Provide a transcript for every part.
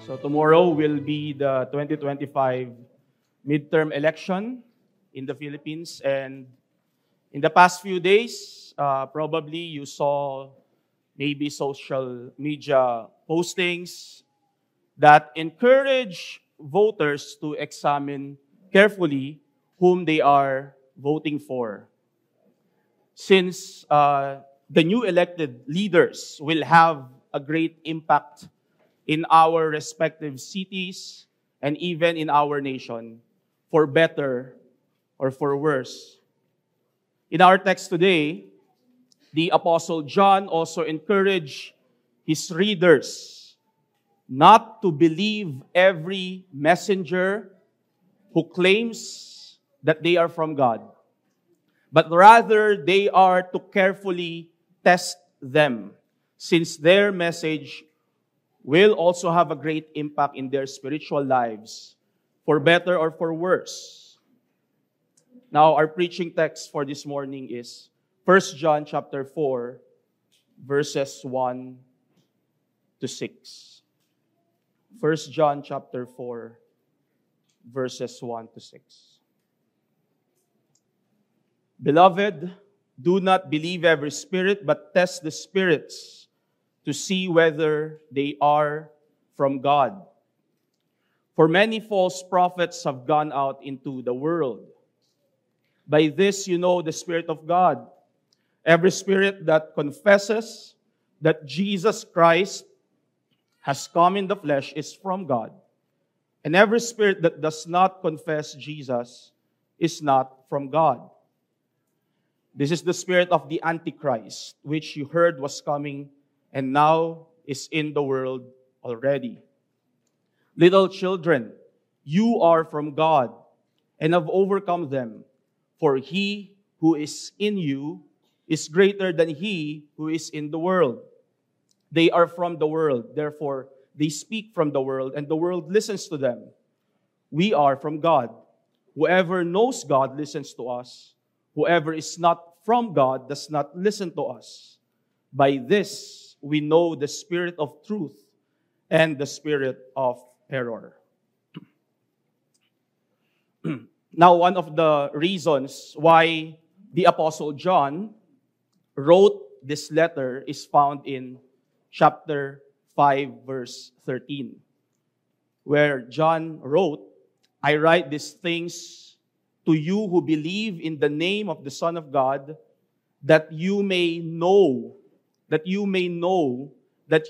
So tomorrow will be the 2025 midterm election in the Philippines. And in the past few days, probably you saw maybe social media postings that encourage voters to examine carefully whom they are voting for. Since the new elected leaders will have a great impact in our respective cities and even in our nation, for better or for worse. In our text today, the Apostle John also encouraged his readers not to believe every messenger who claims that they are from God, but rather they are to carefully test them, since their message will also have a great impact in their spiritual lives, for better or for worse. Now, our preaching text for this morning is 1 John chapter 4, verses 1 to 6. 1 John chapter 4, verses 1 to 6. Beloved, do not believe every spirit, but test the spirits to see whether they are from God. For many false prophets have gone out into the world. By this you know the Spirit of God. Every spirit that confesses that Jesus Christ has come in the flesh is from God. And every spirit that does not confess Jesus is not from God. This is the spirit of the Antichrist, which you heard was coming and now is in the world already. Little children, you are from God and have overcome them, for he who is in you is greater than he who is in the world. They are from the world, therefore they speak from the world, and the world listens to them. We are from God. Whoever knows God listens to us. Whoever is not from God does not listen to us. By this we know the spirit of truth and the spirit of error. Now, one of the reasons why the Apostle John wrote this letter is found in chapter 5, verse 13, where John wrote, I write these things to you who believe in the name of the Son of God, that you may know that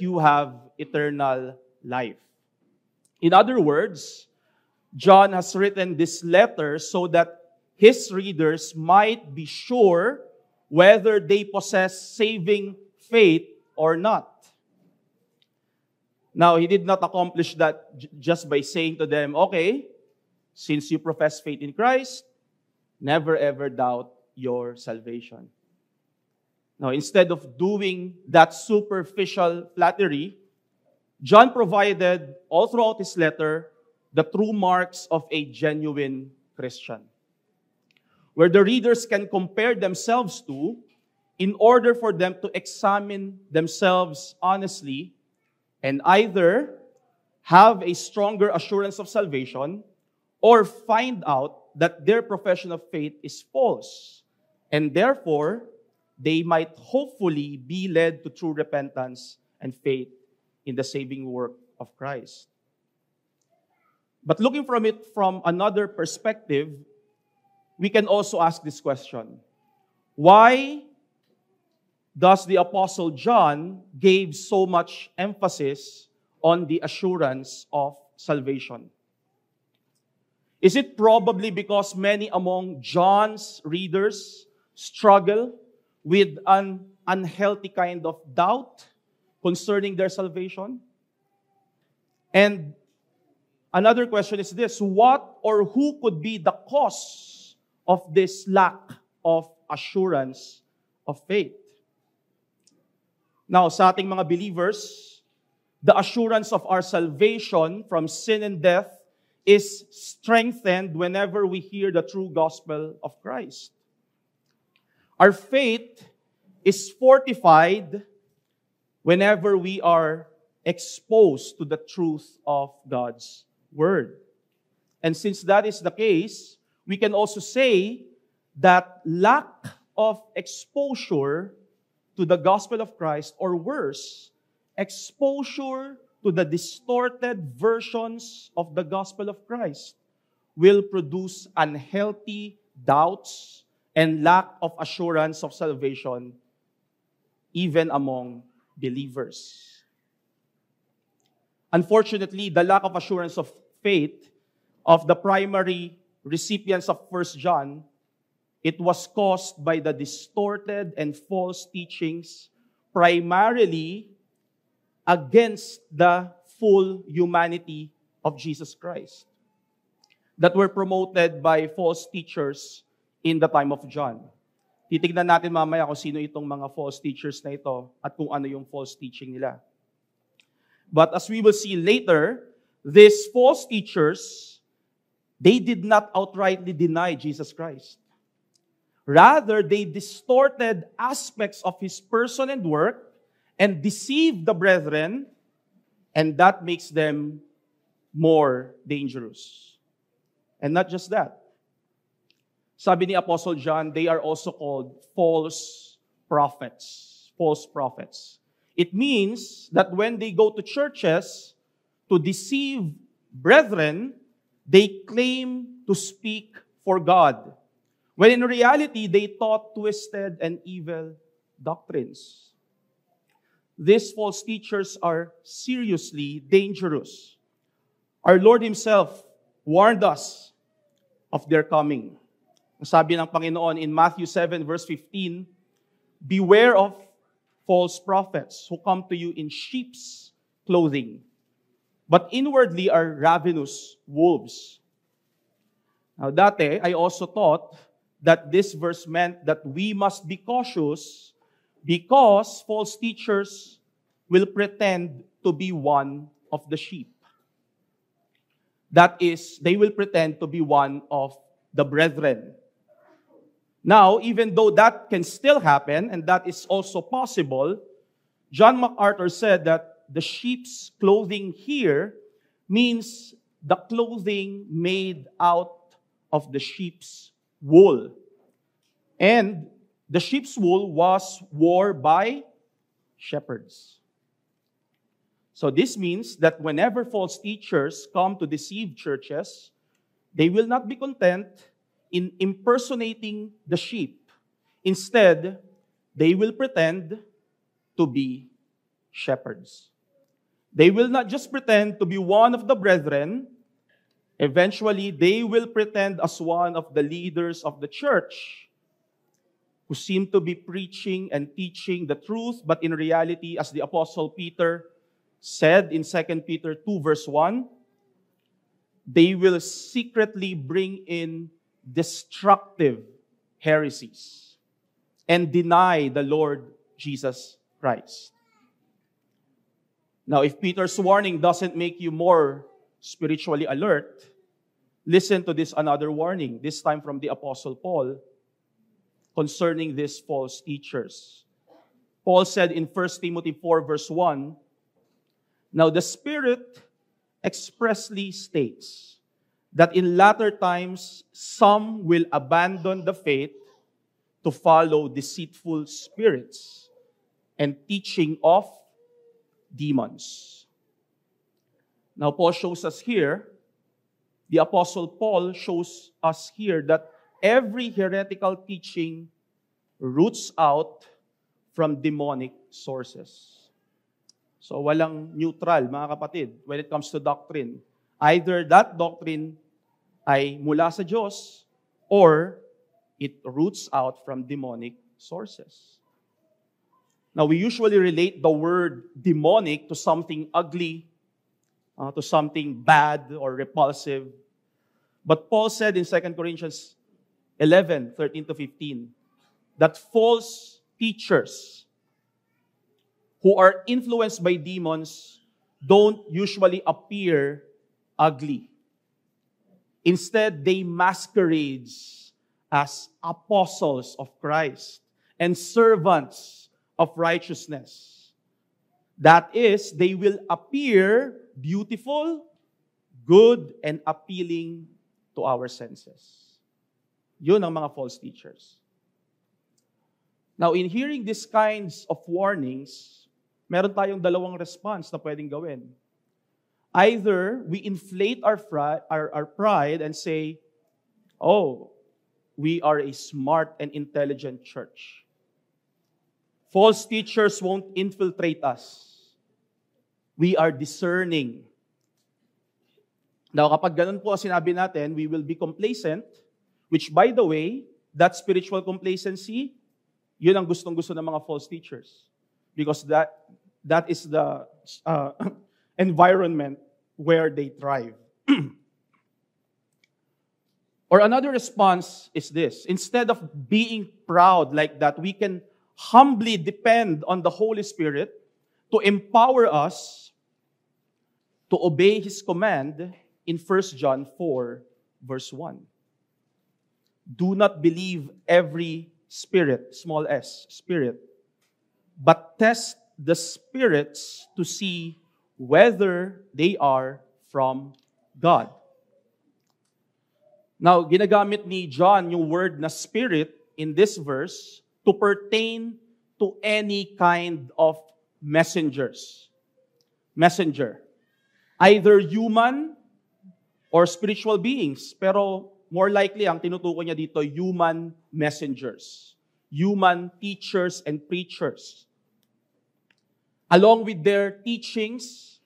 you have eternal life. In other words, John has written this letter so that his readers might be sure whether they possess saving faith or not. Now, he did not accomplish that just by saying to them, okay, since you profess faith in Christ, never ever doubt your salvation. Now, instead of doing that superficial flattery, John provided all throughout his letter the true marks of a genuine Christian, where the readers can compare themselves to in order for them to examine themselves honestly and either have a stronger assurance of salvation or find out that their profession of faith is false, and therefore they might hopefully be led to true repentance and faith in the saving work of Christ. But looking from it from another perspective, we can also ask this question. Why does the Apostle John give so much emphasis on the assurance of salvation? Is it probably because many among John's readers struggle with an unhealthy kind of doubt concerning their salvation? And another question is this: what or who could be the cause of this lack of assurance of faith? Now, sa ating mga believers, the assurance of our salvation from sin and death is strengthened whenever we hear the true gospel of Christ. Our faith is fortified whenever we are exposed to the truth of God's Word. And since that is the case, we can also say that lack of exposure to the gospel of Christ, or worse, exposure to the distorted versions of the gospel of Christ, will produce unhealthy doubts and lack of assurance of salvation even among believers. Unfortunately, the lack of assurance of faith of the primary recipients of 1 John, it was caused by the distorted and false teachings primarily against the full humanity of Jesus Christ that were promoted by false teachers in the time of John. Titignan natin mamaya kung sino itong mga false teachers na ito at kung ano yung false teaching nila. But as we will see later, these false teachers, they did not outrightly deny Jesus Christ. Rather, they distorted aspects of His person and work and deceived the brethren, and that makes them more dangerous. And not just that. Sabi ni Apostle John, they are also called false prophets. False prophets. It means that when they go to churches to deceive brethren, they claim to speak for God, when in reality, they taught twisted and evil doctrines. These false teachers are seriously dangerous. Our Lord Himself warned us of their coming. Sabi ng Panginoon in Matthew 7 verse 15, beware of false prophets who come to you in sheep's clothing, but inwardly are ravenous wolves. Now, dati, I also thought that this verse meant that we must be cautious because false teachers will pretend to be one of the sheep. That is, they will pretend to be one of the brethren. Now, even though that can still happen, and that is also possible, John MacArthur said that the sheep's clothing here means the clothing made out of the sheep's wool. And the sheep's wool was worn by shepherds. So this means that whenever false teachers come to deceive churches, they will not be content in impersonating the sheep. Instead, they will pretend to be shepherds. They will not just pretend to be one of the brethren. Eventually, they will pretend as one of the leaders of the church who seem to be preaching and teaching the truth, but in reality, as the Apostle Peter said in 2 Peter 2 verse 1, they will secretly bring in destructive heresies and deny the Lord Jesus Christ. Now, if Peter's warning doesn't make you more spiritually alert, listen to this another warning, this time from the Apostle Paul, concerning these false teachers. Paul said in 1 Timothy 4 verse 1, now the Spirit expressly states that in latter times some will abandon the faith to follow deceitful spirits and teaching of demons. Now Paul shows us here, the Apostle Paul shows us here that every heretical teaching roots out from demonic sources. So walang neutral, mga kapatid, when it comes to doctrine. Either that doctrine ay mula sa Diyos or it roots out from demonic sources. Now, we usually relate the word demonic to something ugly, to something bad or repulsive. But Paul said in 2 Corinthians 11, 13 to 15, that false teachers who are influenced by demons don't usually appear ugly. Instead, they masquerade as apostles of Christ and servants of righteousness. That is, they will appear beautiful, good, and appealing to our senses. Yun ang mga false teachers. Now, in hearing these kinds of warnings, meron tayong dalawang response na pwedeng gawin. Either we inflate our pride and say, oh, we are a smart and intelligent church. False teachers won't infiltrate us. We are discerning. Now, kapag ganun po sinabi natin, we will be complacent, which by the way, that spiritual complacency, yun ang gustong-gusto ng mga false teachers. Because that is the environment where they thrive. Or another response is this. Instead of being proud like that, we can humbly depend on the Holy Spirit to empower us to obey His command in 1 John 4, verse 1. Do not believe every spirit, small s, spirit, but test the spirits to see whether they are from God. Now, ginagamit ni John yung word na spirit in this verse to pertain to any kind of messenger. Either human or spiritual beings. Pero more likely, ang tinutukoy niya dito, human messengers. Human teachers and preachers. Along with their teachings,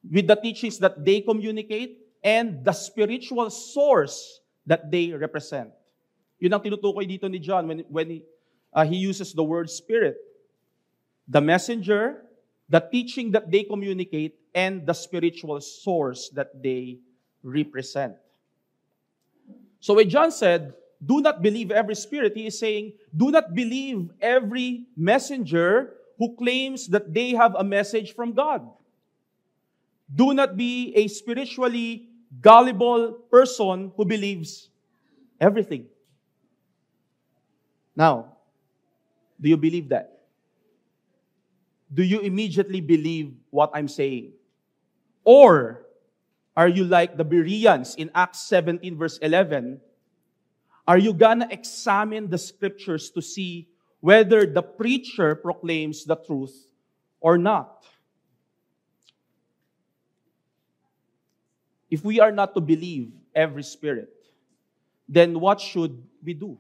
with the teachings that they communicate, and the spiritual source that they represent. Yun ang tinutukoy dito ni John when he uses the word spirit. The messenger, the teaching that they communicate, and the spiritual source that they represent. So when John said, do not believe every spirit, he is saying, do not believe every messenger who claims that they have a message from God. Do not be a spiritually gullible person who believes everything. Now, do you believe that? Do you immediately believe what I'm saying? Or are you like the Bereans in Acts 17 verse 11? Are you gonna examine the scriptures to see whether the preacher proclaims the truth or not? If we are not to believe every spirit, then what should we do?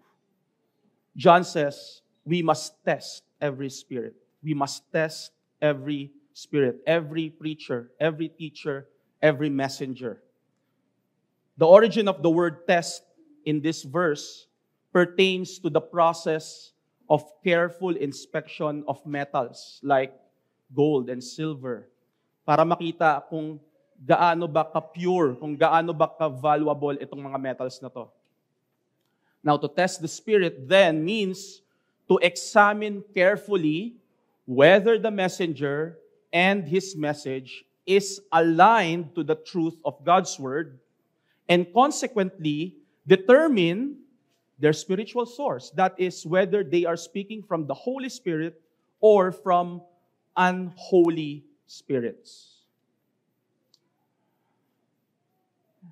John says, we must test every spirit. We must test every spirit, every preacher, every teacher, every messenger. The origin of the word test in this verse pertains to the process of careful inspection of metals like gold and silver para makita kung gaano ba ka-pure, kung gaano ba ka-valuable itong mga metals na to. Now, to test the spirit then means to examine carefully whether the messenger and his message is aligned to the truth of God's word and consequently determine their spiritual source. That is, whether they are speaking from the Holy Spirit or from unholy spirits.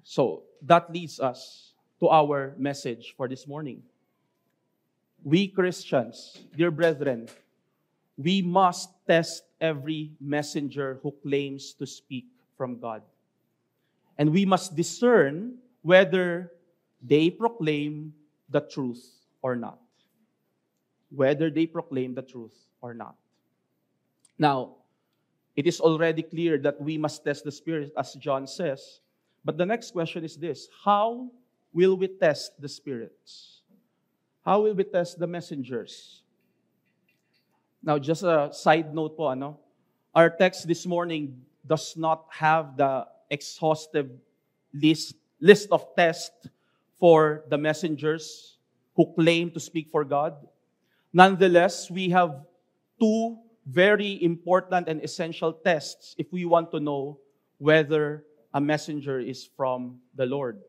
So, that leads us to our message for this morning. We Christians, dear brethren, we must test every messenger who claims to speak from God. And we must discern whether they proclaim the truth or not. Whether they proclaim the truth or not. Now, it is already clear that we must test the Spirit, as John says. But the next question is this: how will we test the spirits? How will we test the messengers? Now, just a side note po, our text this morning does not have the exhaustive list of tests for the messengers who claim to speak for God. Nonetheless, we have two very important and essential tests if we want to know whether a messenger is from the Lord.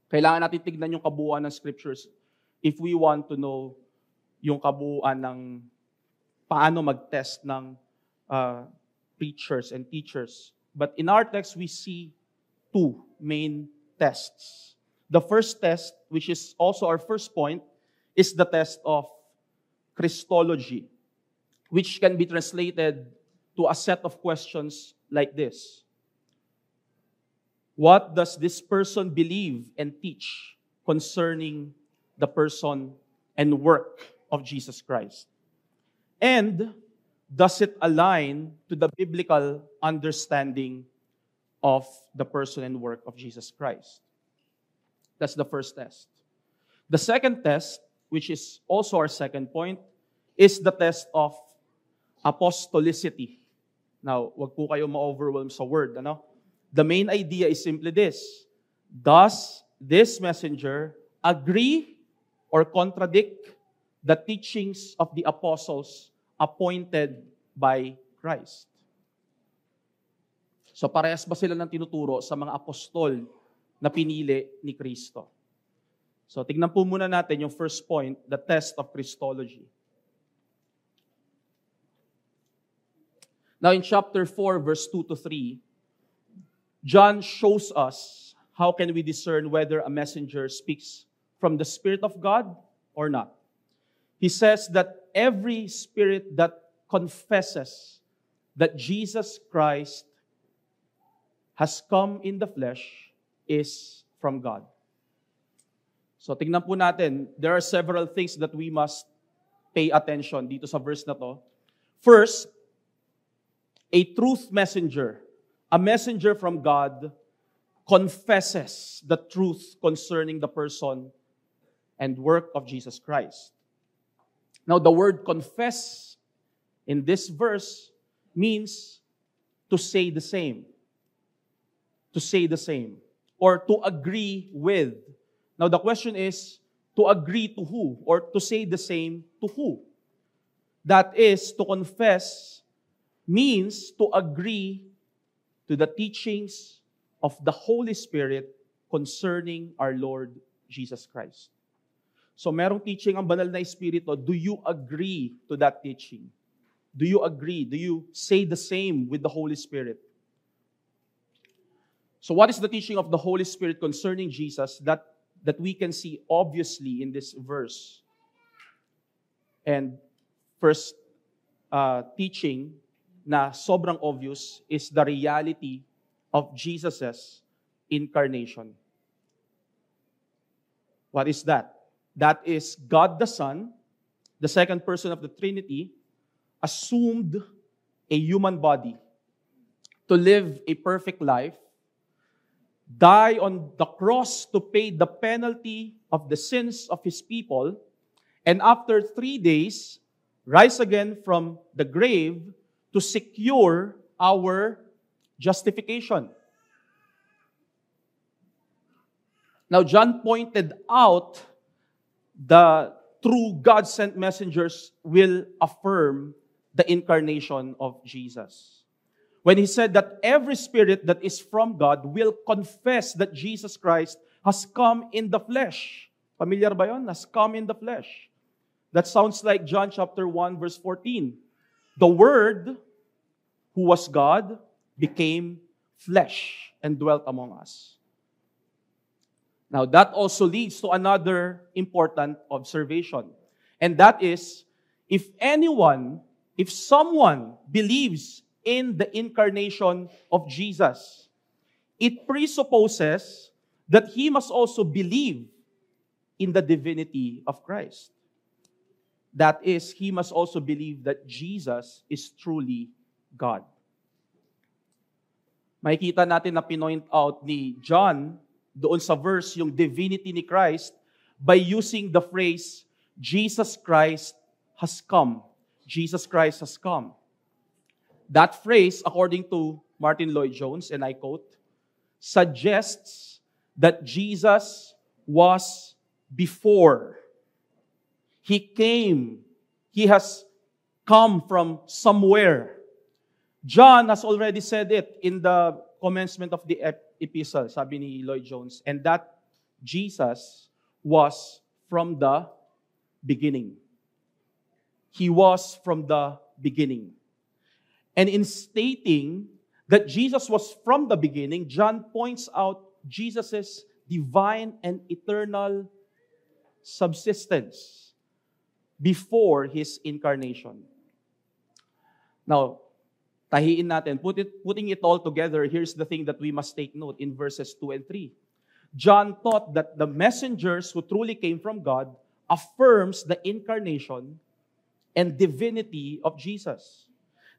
Kailangan natin tignan yung kabuuan ng scriptures if we want to know yung kabuuan ng paano mag-test ng preachers and teachers. But in our text, we see two main tests. The first test, which is also our first point, is the test of Christology, which can be translated to a set of questions like this. What does this person believe and teach concerning the person and work of Jesus Christ? And does it align to the biblical understanding of the person and work of Jesus Christ? That's the first test. The second test, which is also our second point, is the test of apostolicity. Now, wag po kayo ma-overwhelm sa word, ano? The main idea is simply this. Does this messenger agree or contradict the teachings of the apostles appointed by Christ? So parehas ba sila ng tinuturo sa mga apostol na pinili ni Kristo? So tignan po muna natin yung first point, the test of Christology. Now in chapter 4, verse 2 to 3, John shows us how can we discern whether a messenger speaks from the Spirit of God or not. He says that every spirit that confesses that Jesus Christ has come in the flesh is from God. So tingnan po natin, there are several things that we must pay attention dito sa verse na to. First, a truth messenger, a messenger from God, confesses the truth concerning the person and work of Jesus Christ. Now, the word confess in this verse means to say the same. To say the same. Or to agree with. Now, the question is, to agree to who? Or to say the same to who? That is, to confess means to agree to the teachings of the Holy Spirit concerning our Lord Jesus Christ. So merong teaching ang banal na Espiritu. Do you agree to that teaching? Do you agree? Do you say the same with the Holy Spirit? So what is the teaching of the Holy Spirit concerning Jesus that we can see obviously in this verse? And first teaching na sobrang obvious is the reality of Jesus' incarnation. What is that? That is God the Son, the second person of the Trinity, assumed a human body to live a perfect life, die on the cross to pay the penalty of the sins of His people, and after 3 days, rise again from the grave to secure our justification. Now, John pointed out the true God-sent messengers will affirm the incarnation of Jesus. When he said that every spirit that is from God will confess that Jesus Christ has come in the flesh. Familiar ba yun? Has come in the flesh. That sounds like John chapter 1, verse 14. The Word, who was God, became flesh and dwelt among us. Now, that also leads to another important observation. And that is, if someone believes in the incarnation of Jesus, it presupposes that he must also believe in the divinity of Christ. That is, he must also believe that Jesus is truly God. Makikita natin na pinoint out ni John doon sa verse yung divinity ni Christ by using the phrase, Jesus Christ has come. Jesus Christ has come. That phrase, according to Martin Lloyd-Jones, and I quote, suggests that Jesus was before. He came. He has come from somewhere. John has already said it in the commencement of the epistle, sabi ni Lloyd-Jones, and that Jesus was from the beginning. He was from the beginning. And in stating that Jesus was from the beginning, John points out Jesus' divine and eternal subsistence before His incarnation. Now, tahiin natin, putting it all together, here's the thing that we must take note in verses 2 and 3. John taught that the messengers who truly came from God affirms the incarnation and divinity of Jesus.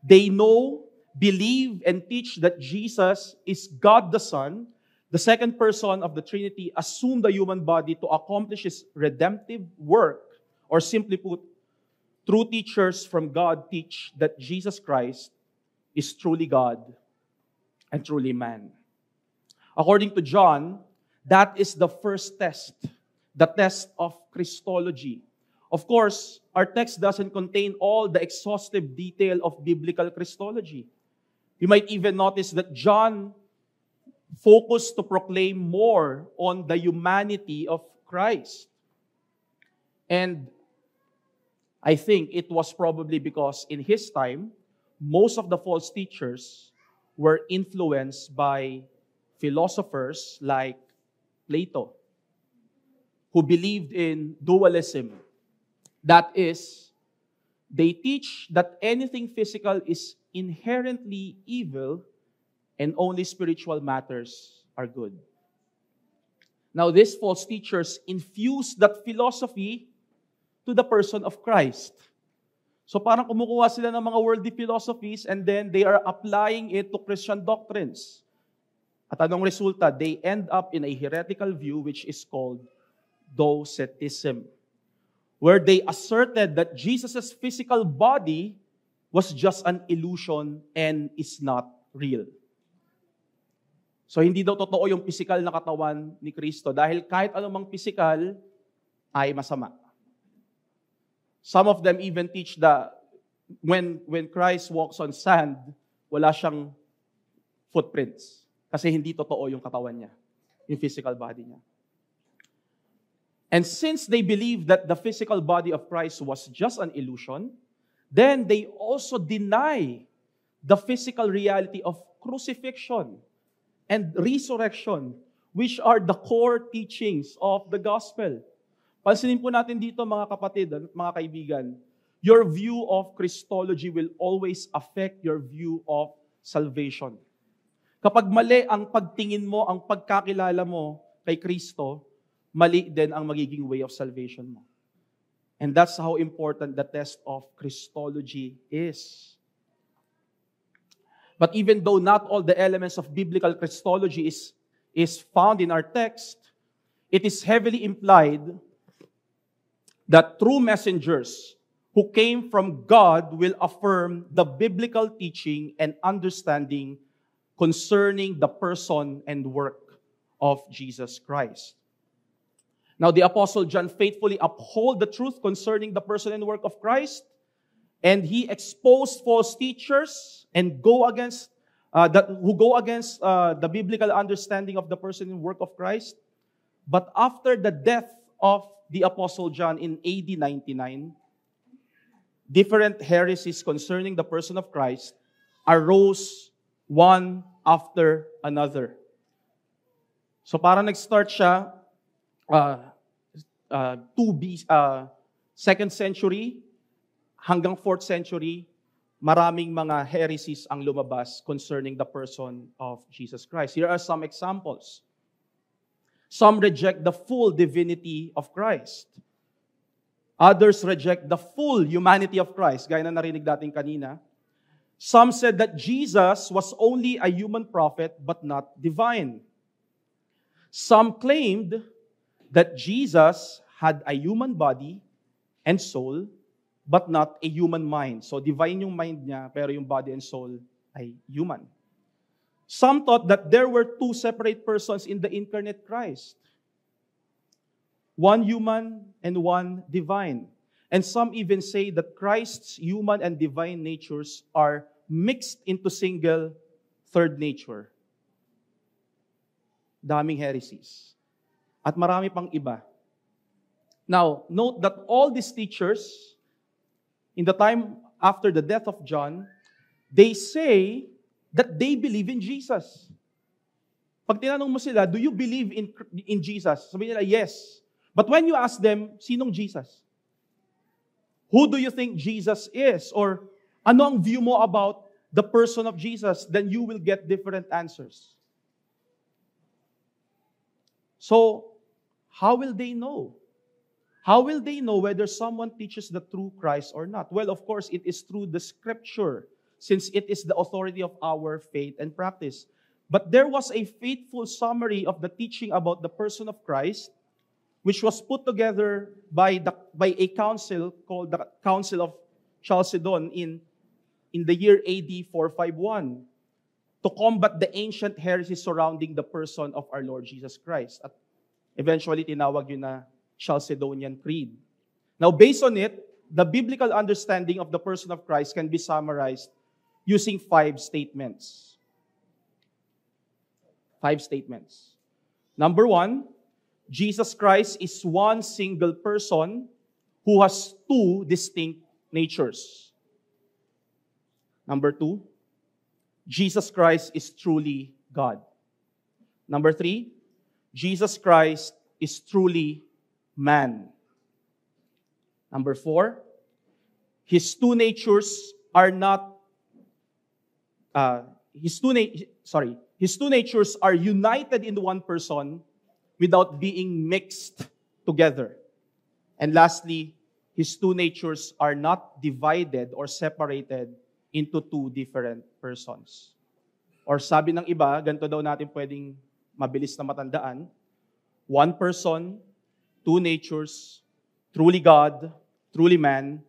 They know, believe, and teach that Jesus is God the Son, the second person of the Trinity, assumed the human body to accomplish His redemptive work, or simply put, true teachers from God teach that Jesus Christ is truly God and truly man. According to John, that is the first test, the test of Christology. Of course, our text doesn't contain all the exhaustive detail of biblical Christology. You might even notice that John focused to proclaim more on the humanity of Christ. And I think it was probably because in his time, most of the false teachers were influenced by philosophers like Plato, who believed in dualism. That is, they teach that anything physical is inherently evil and only spiritual matters are good. Now, these false teachers infuse that philosophy to the person of Christ. So parang kumukuha sila ng mga worldly philosophies and then they are applying it to Christian doctrines. At anong resulta? They end up in a heretical view which is called Docetism, where they asserted that Jesus' physical body was just an illusion and is not real. So hindi daw totoo yung physical na katawan ni Kristo dahil kahit anumang physical ay masama. Some of them even teach that when Christ walks on sand, wala siyang footprints. Kasi hindi totoo yung katawan niya, yung physical body niya. And since they believe that the physical body of Christ was just an illusion, then they also deny the physical reality of crucifixion and resurrection, which are the core teachings of the gospel. Pansinin po natin dito mga kapatid, mga kaibigan, your view of Christology will always affect your view of salvation. Kapag mali ang pagtingin mo, ang pagkakilala mo kay Kristo, mali din ang magiging way of salvation mo. And that's how important the test of Christology is. But even though not all the elements of biblical Christology is found in our text, it is heavily implied that true messengers who came from God will affirm the biblical teaching and understanding concerning the person and work of Jesus Christ. Now, the Apostle John faithfully upheld the truth concerning the person and work of Christ, and he exposed false teachers and who go against the biblical understanding of the person and work of Christ. But after the death of the Apostle John in AD 99, different heresies concerning the person of Christ arose one after another. So parang nag-start siya 2nd century hanggang 4th century, maraming mga heresies ang lumabas concerning the person of Jesus Christ. Here are some examples. Some reject the full divinity of Christ. Others reject the full humanity of Christ, gaya na narinig natin kanina. Some said that Jesus was only a human prophet but not divine. Some claimed that Jesus had a human body and soul but not a human mind. So divine yung mind niya, pero yung body and soul ay human. Some thought that there were two separate persons in the incarnate Christ. One human and one divine. And some even say that Christ's human and divine natures are mixed into single third nature. Daming heresies. At marami pang iba. Now, note that all these teachers, in the time after the death of John, They say that they believe in Jesus. Pag tinanong mo sila, do you believe in Jesus? Sabi nila, yes. But when you ask them, sinong Jesus? Who do you think Jesus is? Or ano ang view mo about the person of Jesus? Then you will get different answers. So, how will they know? How will they know whether someone teaches the true Christ or not? Well, of course, it is through the Scripture, since it is the authority of our faith and practice. But there was a faithful summary of the teaching about the person of Christ, which was put together by a council called the Council of Chalcedon in the year AD 451 to combat the ancient heresies surrounding the person of our Lord Jesus Christ. At eventually, tinawag yun na Chalcedonian Creed. Now, based on it, the biblical understanding of the person of Christ can be summarized using 5 statements. 5 statements. Number 1, Jesus Christ is one single person who has 2 distinct natures. Number 2, Jesus Christ is truly God. Number 3, Jesus Christ is truly man. Number 4, his 2 natures are not, his two natures are united in one person without being mixed together. And lastly, his 2 natures are not divided or separated into 2 different persons. Or sabi ng iba, ganito daw natin pwedeng mabilis na matandaan, 1 person, 2 natures, truly God, truly man,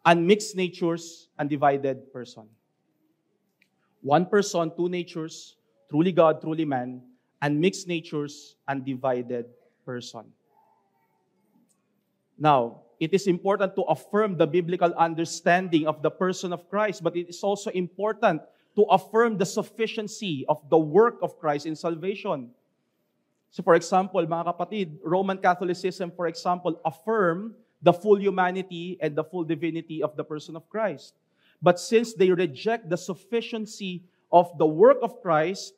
unmixed natures, undivided person. 1 person, 2 natures, truly God, truly man, unmixed natures, undivided person. Now, it is important to affirm the biblical understanding of the person of Christ, but it is also important to affirm the sufficiency of the work of Christ in salvation. So for example, mga kapatid, Roman Catholicism, for example, affirm the full humanity and the full divinity of the person of Christ. But since they reject the sufficiency of the work of Christ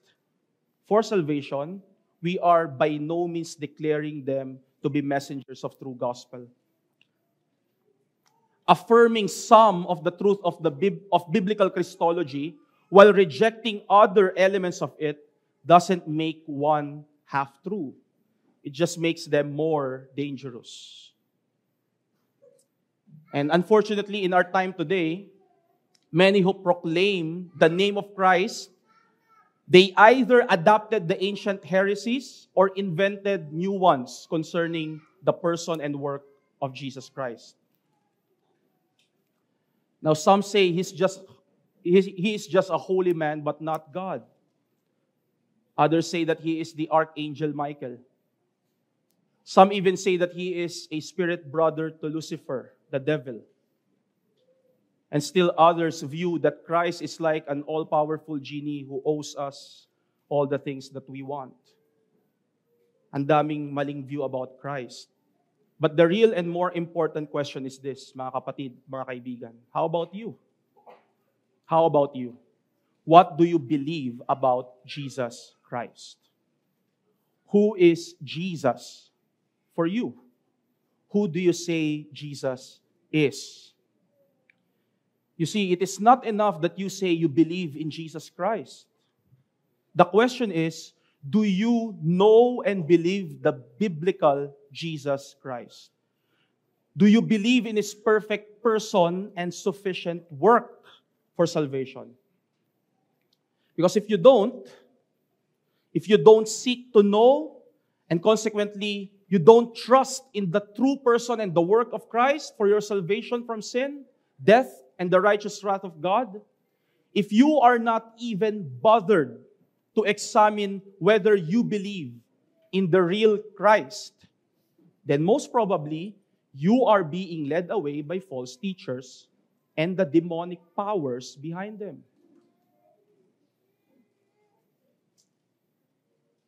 for salvation, we are by no means declaring them to be messengers of true gospel. Affirming some of the truth of biblical Christology while rejecting other elements of it doesn't make one half true. It just makes them more dangerous. And unfortunately, in our time today, many who proclaim the name of Christ, they either adopted the ancient heresies or invented new ones concerning the person and work of Jesus Christ. Now, some say he is just a holy man, but not God. Others say that he is the archangel Michael. Some even say that he is a spirit brother to Lucifer, the devil. And still others view that Christ is like an all-powerful genie who owes us all the things that we want. Ang daming maling view about Christ. But the real and more important question is this, mga kapatid, mga kaibigan. How about you? How about you? What do you believe about Jesus Christ? Who is Jesus for you? Who do you say Jesus is? You see, it is not enough that you say you believe in Jesus Christ. The question is, do you know and believe the biblical Jesus Christ? Do you believe in His perfect person and sufficient work for salvation? Because if you don't seek to know, and consequently, you don't trust in the true person and the work of Christ for your salvation from sin, death, and the righteous wrath of God, if you are not even bothered to examine whether you believe in the real Christ, then most probably, you are being led away by false teachers and the demonic powers behind them.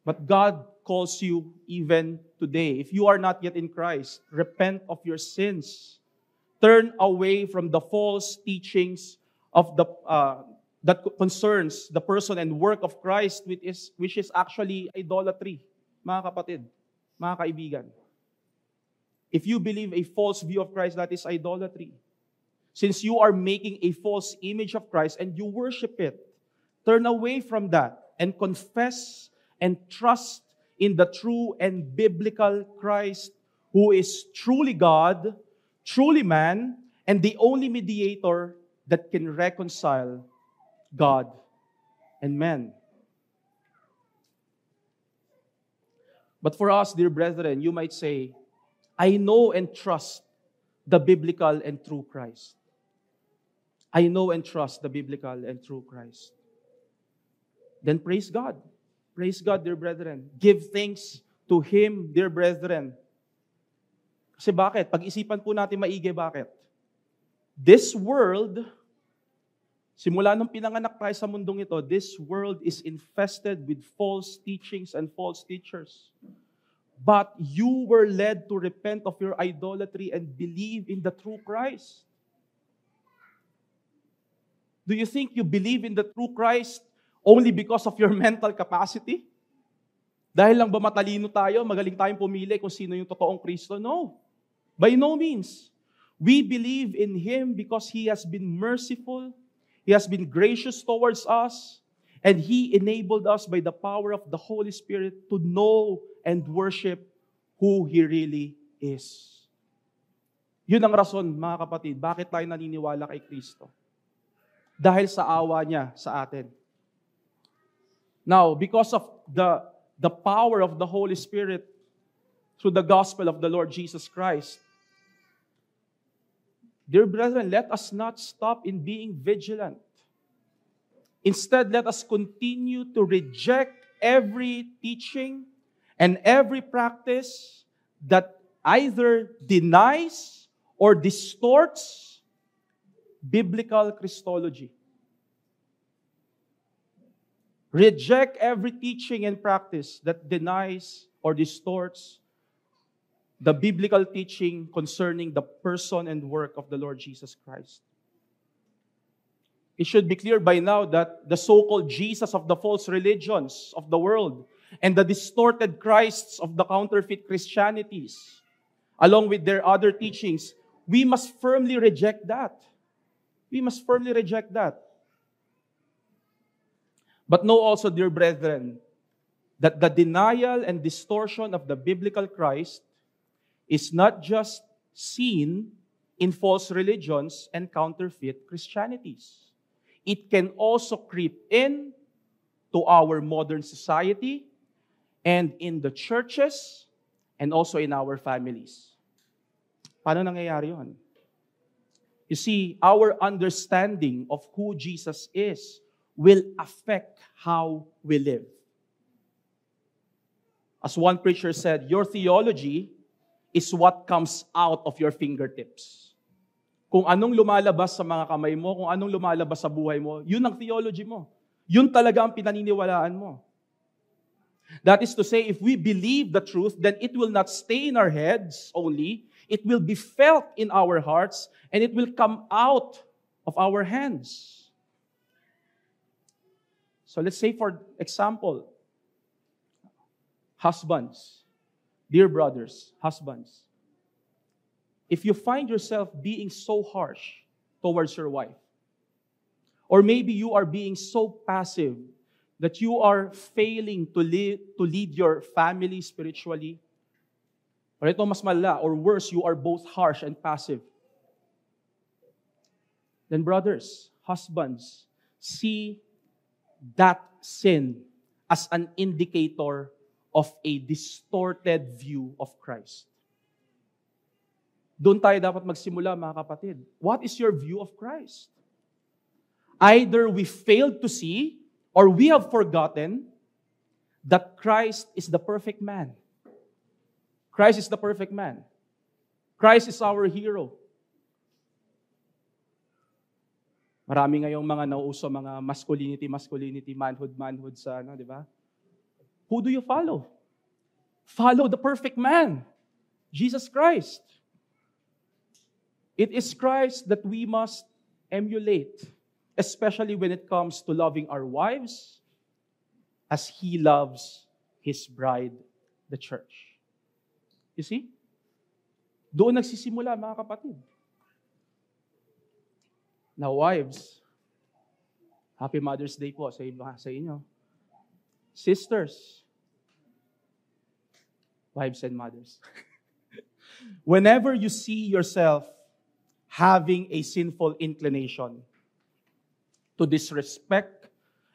But God calls you even today. If you are not yet in Christ, repent of your sins. Turn away from the false teachings of the that concerns the person and work of Christ, which is actually idolatry, mga kapatid, mga kaibigan. If you believe a false view of Christ, that is idolatry. Since you are making a false image of Christ and you worship it, turn away from that and confess and trust in the true and biblical Christ, who is truly God, truly man, and the only mediator that can reconcile God and man. But for us, dear brethren, you might say, I know and trust the biblical and true Christ. I know and trust the biblical and true Christ. Then praise God. Praise God, dear brethren. Give thanks to Him, dear brethren. Kasi bakit? Pag-isipan po natin maigi, bakit? This world, simula nung pinanganak tayo sa mundong ito, this world is infested with false teachings and false teachers. But you were led to repent of your idolatry and believe in the true Christ. Do you think you believe in the true Christ only because of your mental capacity? Dahil lang ba matalino tayo, magaling tayong pumili kung sino yung totoong Kristo? No. By no means. We believe in Him because He has been merciful, He has been gracious towards us, and He enabled us by the power of the Holy Spirit to know and worship who He really is. Yun ang rason, mga kapatid, bakit tayo naniniwala kay Kristo. Dahil sa awa niya sa atin. Now, because of the power of the Holy Spirit through the gospel of the Lord Jesus Christ, dear brethren, let us not stop in being vigilant. Instead, let us continue to reject every teaching and every practice that either denies or distorts biblical Christology. Reject every teaching and practice that denies or distorts the biblical teaching concerning the person and work of the Lord Jesus Christ. It should be clear by now that the so-called Jesus of the false religions of the world and the distorted Christs of the counterfeit Christianities, along with their other teachings, we must firmly reject that. We must firmly reject that. But know also, dear brethren, that the denial and distortion of the biblical Christ is not just seen in false religions and counterfeit Christianities. It can also creep in to our modern society and in the churches and also in our families. Paano nangyayari yun? You see, our understanding of who Jesus is will affect how we live. As one preacher said, your theology is what comes out of your fingertips. Kung anong lumalabas sa mga kamay mo, kung anong lumalabas sa buhay mo, yun ang theology mo. Yun talaga ang pinaniniwalaan mo. That is to say, if we believe the truth, then it will not stay in our heads only. It will be felt in our hearts, and it will come out of our hands. So let's say, for example, husbands, dear brothers, husbands, if you find yourself being so harsh towards your wife, or maybe you are being so passive that you are failing to lead your family spiritually, or ito mas malala, or worse, you are both harsh and passive, then brothers, husbands, see that sin as an indicator of a distorted view of Christ. Doon tayo dapat magsimula, mga kapatid. What is your view of Christ? Either we failed to see or we have forgotten that Christ is the perfect man. Christ is the perfect man. Christ is our hero. Marami ngayong mga nauuso, mga masculinity, manhood sa, di ba? Who do you follow? Follow the perfect man, Jesus Christ. It is Christ that we must emulate. especially when it comes to loving our wives as He loves His bride, the church. You see? Doon nagsisimula, mga kapatid. Now, wives, Happy Mother's Day po sa inyo. Sisters, wives and mothers. Whenever you see yourself having a sinful inclination to disrespect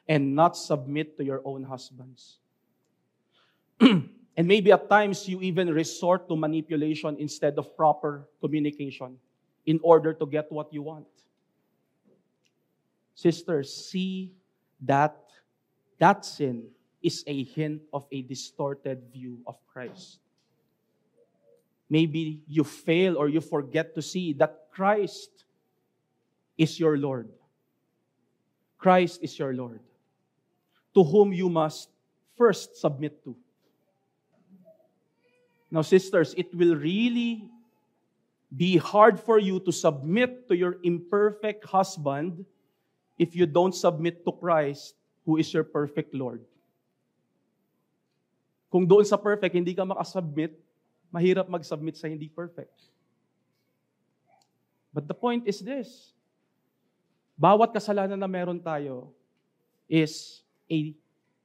and not submit to your own husbands, and maybe at times you even resort to manipulation instead of proper communication in order to get what you want. Sisters, see that sin is a hint of a distorted view of Christ. Maybe you fail or you forget to see that Christ is your Lord. Christ is your Lord, to whom you must first submit to. Now, sisters, it will really be hard for you to submit to your imperfect husband if you don't submit to Christ, who is your perfect Lord. Kung doon sa perfect, hindi ka makasubmit, mahirap mag-submit sa hindi perfect. But the point is this. Bawat kasalanan na meron tayo is a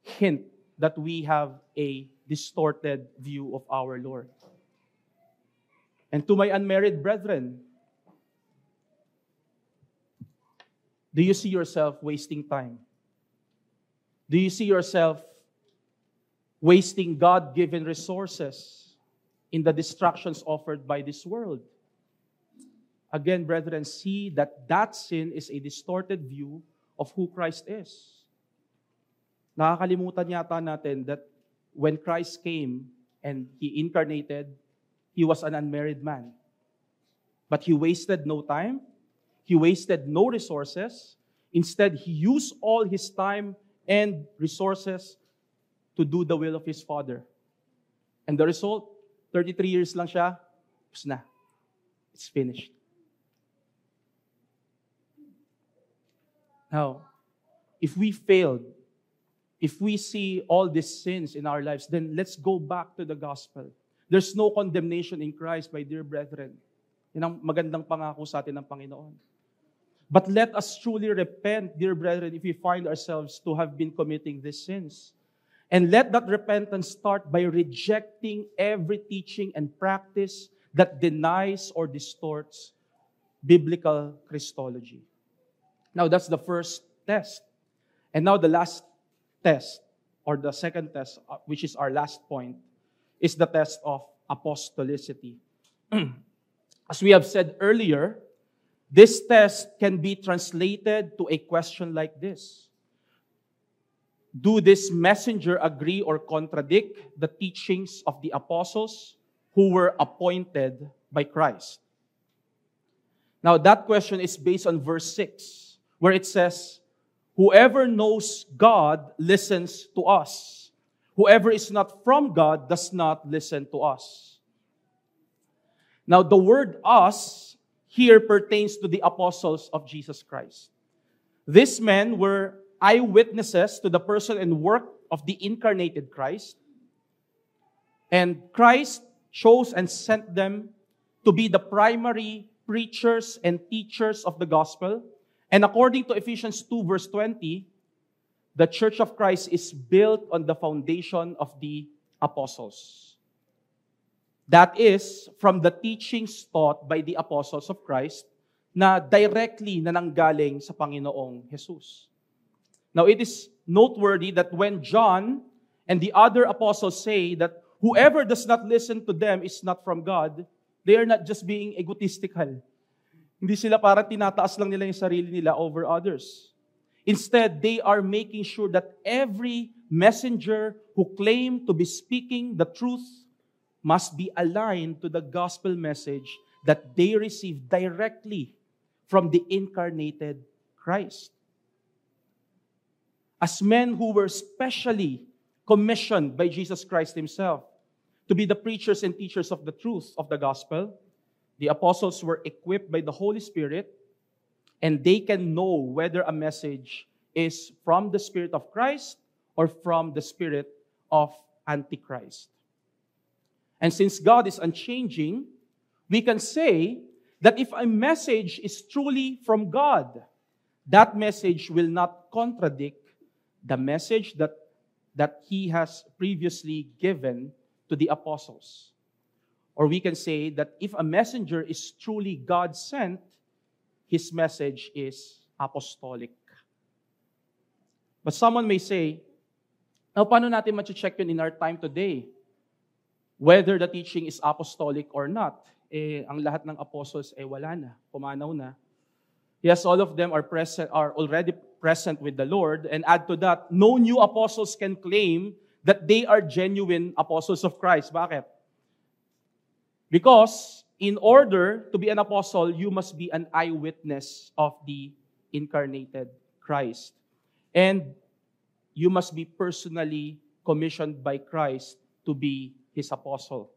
hint that we have a distorted view of our Lord. And to my unmarried brethren, do you see yourself wasting time? Do you see yourself wasting God-given resources in the distractions offered by this world? Again, brethren, see that sin is a distorted view of who Christ is. Nakakalimutan yata natin that when Christ came and He incarnated, He was an unmarried man. But He wasted no time. He wasted no resources. Instead, He used all His time and resources to do the will of His Father. And the result, 33 years lang siya, tapos na. It's finished. Now, if we failed, if we see all these sins in our lives, then let's go back to the gospel. There's no condemnation in Christ, my dear brethren. Yan ang magandang pangako sa atin ng Panginoon. But let us truly repent, dear brethren, if we find ourselves to have been committing these sins. And let that repentance start by rejecting every teaching and practice that denies or distorts biblical Christology. Now, that's the first test. And now the last test, or the second test, which is our last point, is the test of apostolicity. As we have said earlier, this test can be translated to a question like this. Do this messenger agree or contradict the teachings of the apostles who were appointed by Christ? Now, that question is based on verse 6, where it says, whoever knows God listens to us. Whoever is not from God does not listen to us. Now, the word us here pertains to the apostles of Jesus Christ. These men were eyewitnesses to the person and work of the incarnated Christ. And Christ chose and sent them to be the primary preachers and teachers of the gospel. And according to Ephesians 2 verse 20, the church of Christ is built on the foundation of the apostles. That is, from the teachings taught by the apostles of Christ na directly nananggaling sa Panginoong Jesus. Now, it is noteworthy that when John and the other apostles say that whoever does not listen to them is not from God, they are not just being egotistical. Hindi sila parang tinataas lang nila yung sarili nila over others. Instead, they are making sure that every messenger who claim to be speaking the truth must be aligned to the gospel message that they receive directly from the incarnated Christ. As men who were specially commissioned by Jesus Christ Himself to be the preachers and teachers of the truth of the gospel, the apostles were equipped by the Holy Spirit And they can know whether a message is from the Spirit of Christ or from the spirit of Antichrist. And since God is unchanging, we can say that if a message is truly from God, that message will not contradict the message that He has previously given to the apostles. Or we can say that if a messenger is truly God-sent, his message is apostolic. But someone may say, now paano natin ma-check yun in our time today? Whether the teaching is apostolic or not. Ang lahat ng apostles wala na, pumanaw na. Yes, all of them are already present with the Lord. And add to that, no new apostles can claim that they are genuine apostles of Christ. Bakit? Because in order to be an apostle, you must be an eyewitness of the incarnated Christ. And you must be personally commissioned by Christ to be His apostle.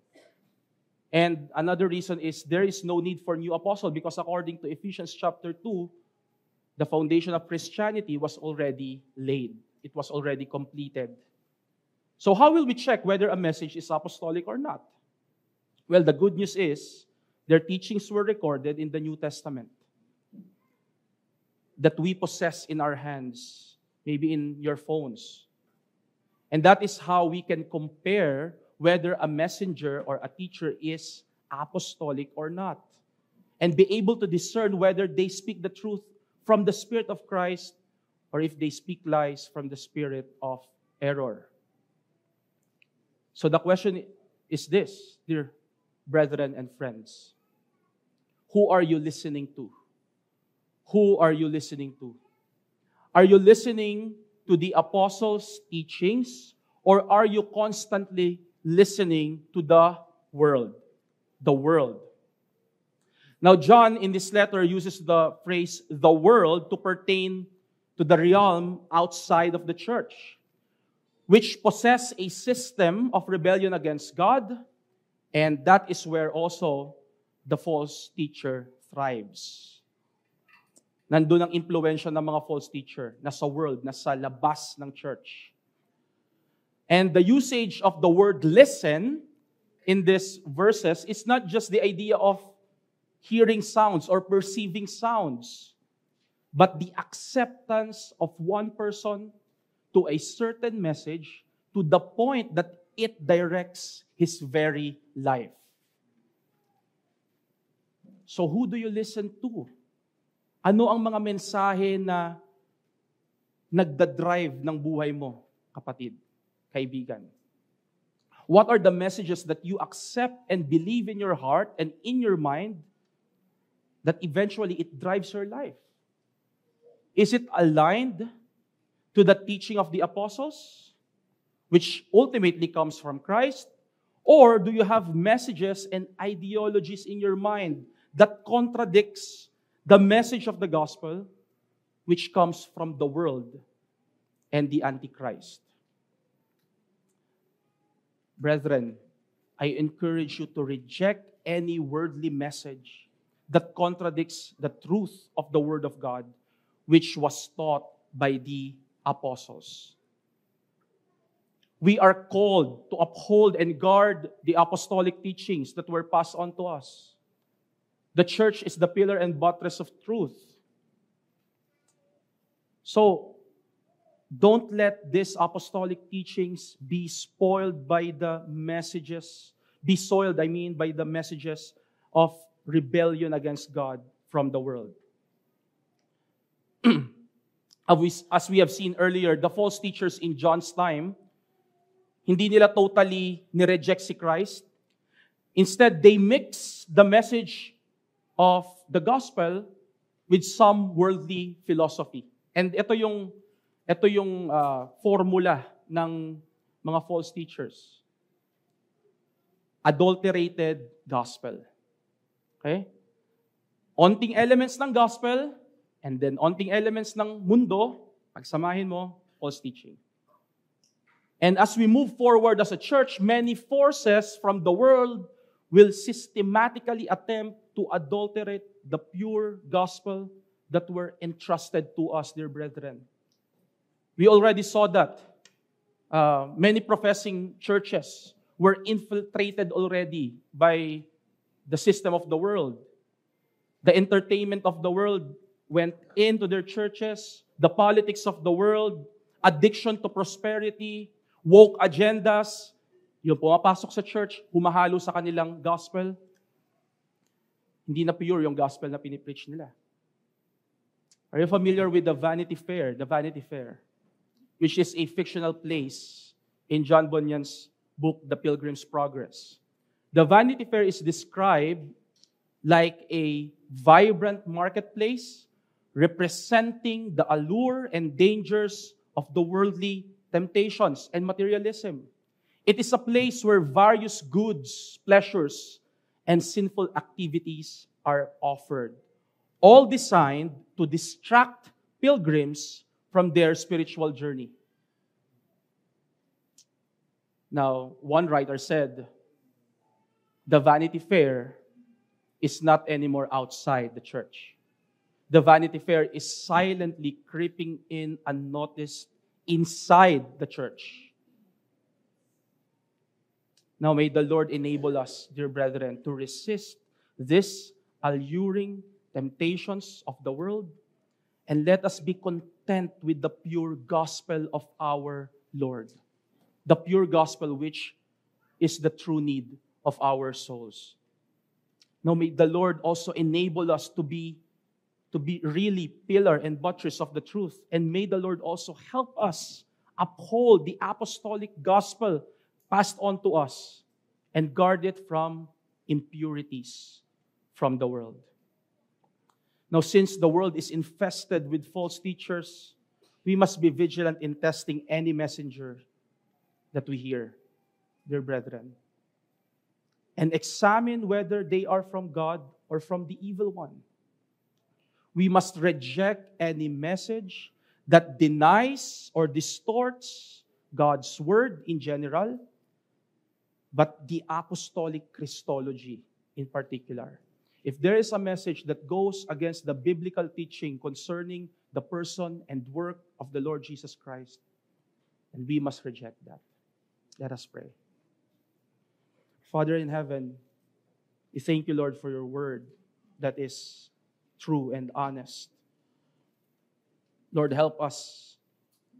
And another reason is there is no need for new apostle because according to Ephesians chapter 2, the foundation of Christianity was already laid. It was already completed. So how will we check whether a message is apostolic or not? Well, the good news is their teachings were recorded in the New Testament that we possess in our hands, maybe in your phones. And that is how we can compare whether a messenger or a teacher is apostolic or not, and be able to discern whether they speak the truth from the Spirit of Christ or if they speak lies from the spirit of error. So the question is this, dear brethren and friends. Who are you listening to? Who are you listening to? Are you listening to the apostles' teachings, or are you constantly listening to the world? The world. Now, John in this letter uses the phrase the world to pertain to the realm outside of the church, which possess a system of rebellion against God, and that is where also the false teacher thrives. Nandun ang impluwensya ng mga false teacher, nasa world, nasa labas ng church. And the usage of the word listen in these verses is not just the idea of hearing sounds or perceiving sounds, but the acceptance of one person to a certain message to the point that it directs his very life. So who do you listen to? Ano ang mga mensahe na nagdadrive ng buhay mo, kapatid, kaibigan? What are the messages that you accept and believe in your heart and in your mind that eventually it drives your life? Is it aligned to the teaching of the apostles, which ultimately comes from Christ? Or do you have messages and ideologies in your mind that contradicts the message of the gospel, which comes from the world and the Antichrist? Brethren, I encourage you to reject any worldly message that contradicts the truth of the Word of God, which was taught by the apostles. We are called to uphold and guard the apostolic teachings that were passed on to us. The church is the pillar and buttress of truth. So, don't let these apostolic teachings be spoiled by the messages, by the messages of rebellion against God from the world. As we have seen earlier, the false teachers in John's time, hindi nila totally nireject si Christ. Instead, they mix the message of the gospel with some worldly philosophy. And ito yung formula ng mga false teachers. Adulterated gospel. Okay? Onting elements ng gospel, and then onting elements ng mundo, pagsamahin mo, false teaching. And as we move forward as a church, many forces from the world will systematically attempt to adulterate the pure gospel, that were entrusted to us, dear brethren. We already saw that. Many professing churches were infiltrated already by the system of the world. The entertainment of the world went into their churches. The politics of the world, addiction to prosperity, woke agendas, yung pumapasok sa church, humahalo sa kanilang gospel. Hindi na pure yung gospel na pinipreach nila. Are you familiar with the Vanity Fair? The Vanity Fair, which is a fictional place in John Bunyan's book, The Pilgrim's Progress. The Vanity Fair is described like a vibrant marketplace representing the allure and dangers of the worldly temptations and materialism. It is a place where various goods, pleasures, and sinful activities are offered, all designed to distract pilgrims from their spiritual journey. Now, one writer said, the Vanity Fair is not anymore outside the church. The Vanity Fair is silently creeping in unnoticed inside the church. Now may the Lord enable us, dear brethren, to resist these alluring temptations of the world, and let us be content with the pure gospel of our Lord. The pure gospel which is the true need of our souls. Now may the Lord also enable us to be really pillar and buttress of the truth. And may the Lord also help us uphold the apostolic gospel passed on to us and guard it from impurities from the world. Now, since the world is infested with false teachers, we must be vigilant in testing any messenger that we hear, dear brethren, and examine whether they are from God or from the evil one. We must reject any message that denies or distorts God's word in general, but the apostolic Christology in particular. If there is a message that goes against the biblical teaching concerning the person and work of the Lord Jesus Christ, then we must reject that. Let us pray. Father in heaven, we thank you, Lord, for your word that is true and honest. Lord, help us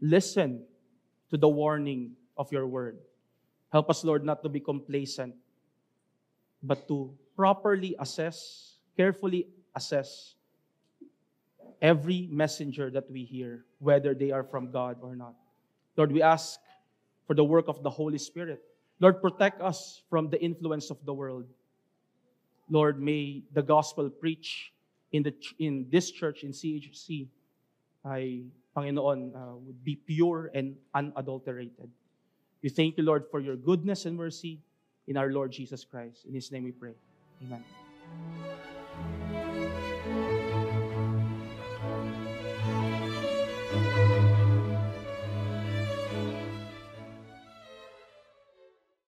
listen to the warning of your word. Help us, Lord, not to be complacent, but to properly assess, carefully assess every messenger that we hear, whether they are from God or not. Lord, we ask for the work of the Holy Spirit. Lord, protect us from the influence of the world. Lord, may the gospel preached in this church, in CHC, Panginoon, would be pure and unadulterated. We thank you, Lord, for your goodness and mercy in our Lord Jesus Christ. In His name we pray. Amen.